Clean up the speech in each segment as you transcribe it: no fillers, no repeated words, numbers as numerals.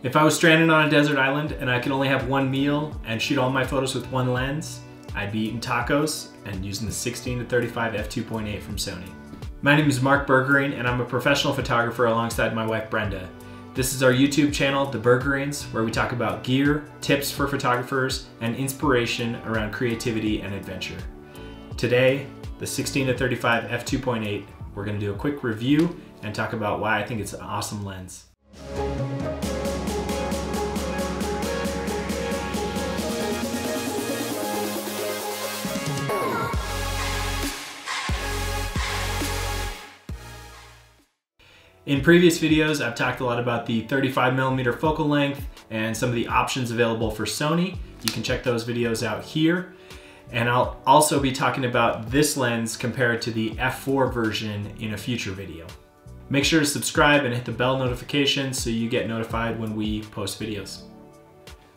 If I was stranded on a desert island and I could only have one meal and shoot all my photos with one lens, I'd be eating tacos and using the 16-35 f2.8 from Sony. My name is Marc Burgering and I'm a professional photographer alongside my wife Brenda. This is our YouTube channel, The Burgerings, where we talk about gear, tips for photographers, and inspiration around creativity and adventure. Today, the 16-35 f2.8, we're going to do a quick review and talk about why I think it's an awesome lens. In previous videos, I've talked a lot about the 35mm focal length and some of the options available for Sony. You can check those videos out here. And I'll also be talking about this lens compared to the f4 version in a future video. Make sure to subscribe and hit the bell notification so you get notified when we post videos.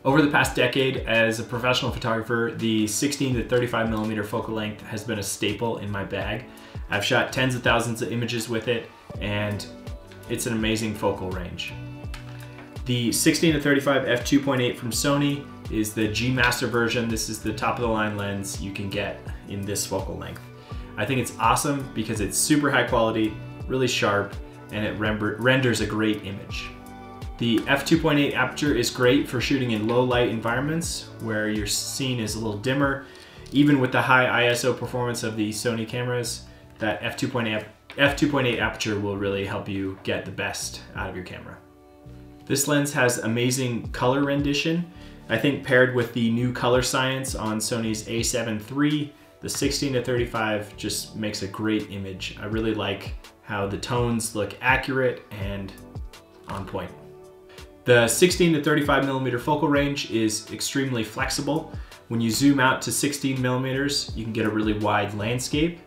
Over the past decade, as a professional photographer, the 16-35mm focal length has been a staple in my bag. I've shot tens of thousands of images with it, and it's an amazing focal range. The 16-35 f2.8 from Sony is the G Master version. This is the top of the line lens you can get in this focal length. I think it's awesome because it's super high quality, really sharp, and it renders a great image. The f2.8 aperture is great for shooting in low light environments where your scene is a little dimmer. Even with the high ISO performance of the Sony cameras, that f2.8 aperture will really help you get the best out of your camera. This lens has amazing color rendition. I think paired with the new color science on Sony's a7 III, the 16-35 just makes a great image. I really like how the tones look accurate and on point. The 16-35mm focal range is extremely flexible. When you zoom out to 16mm, you can get a really wide landscape.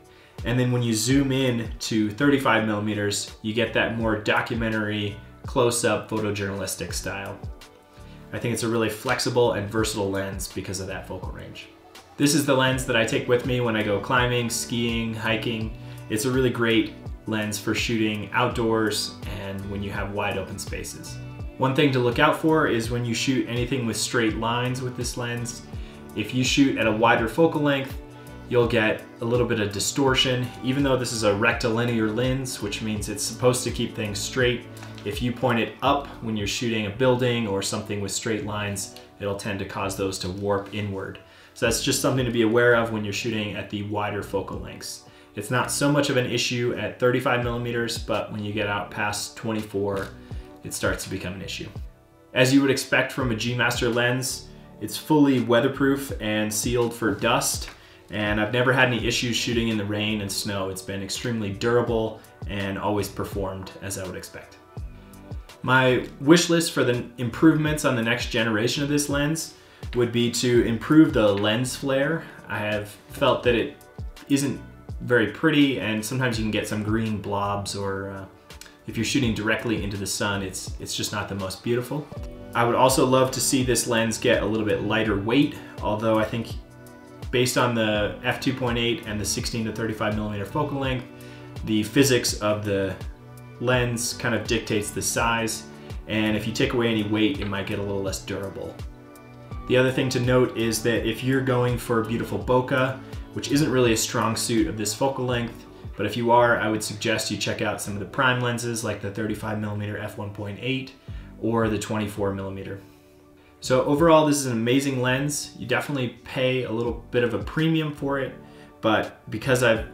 And then when you zoom in to 35mm, you get that more documentary, close-up photojournalistic style. I think it's a really flexible and versatile lens because of that focal range. This is the lens that I take with me when I go climbing, skiing, hiking. It's a really great lens for shooting outdoors and when you have wide open spaces. One thing to look out for is when you shoot anything with straight lines with this lens. If you shoot at a wider focal length, you'll get a little bit of distortion. Even though this is a rectilinear lens, which means it's supposed to keep things straight, if you point it up when you're shooting a building or something with straight lines, it'll tend to cause those to warp inward. So that's just something to be aware of when you're shooting at the wider focal lengths. It's not so much of an issue at 35mm, but when you get out past 24, it starts to become an issue. As you would expect from a G Master lens, it's fully weatherproof and sealed for dust. And I've never had any issues shooting in the rain and snow. It's been extremely durable and always performed as I would expect. My wish list for the improvements on the next generation of this lens would be to improve the lens flare. I have felt that it isn't very pretty and sometimes you can get some green blobs or if you're shooting directly into the sun, it's just not the most beautiful. I would also love to see this lens get a little bit lighter weight, although I think based on the f2.8 and the 16-35mm focal length, the physics of the lens kind of dictates the size, and if you take away any weight, it might get a little less durable. The other thing to note is that if you're going for beautiful bokeh, which isn't really a strong suit of this focal length, but if you are, I would suggest you check out some of the prime lenses like the 35mm f1.8 or the 24mm. So overall, this is an amazing lens. You definitely pay a little bit of a premium for it, but because I've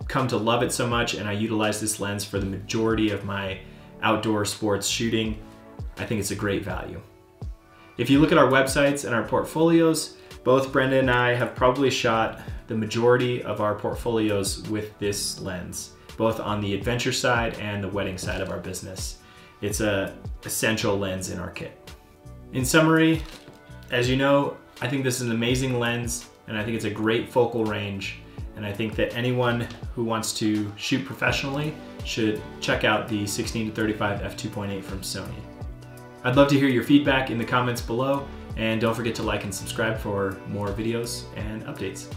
come to love it so much and I utilize this lens for the majority of my outdoor sports shooting, I think it's a great value. If you look at our websites and our portfolios, both Brenda and I have probably shot the majority of our portfolios with this lens, both on the adventure side and the wedding side of our business. It's an essential lens in our kit. In summary, as you know, I think this is an amazing lens and I think it's a great focal range, and I think that anyone who wants to shoot professionally should check out the 16-35 f2.8 from Sony. I'd love to hear your feedback in the comments below, and don't forget to like and subscribe for more videos and updates.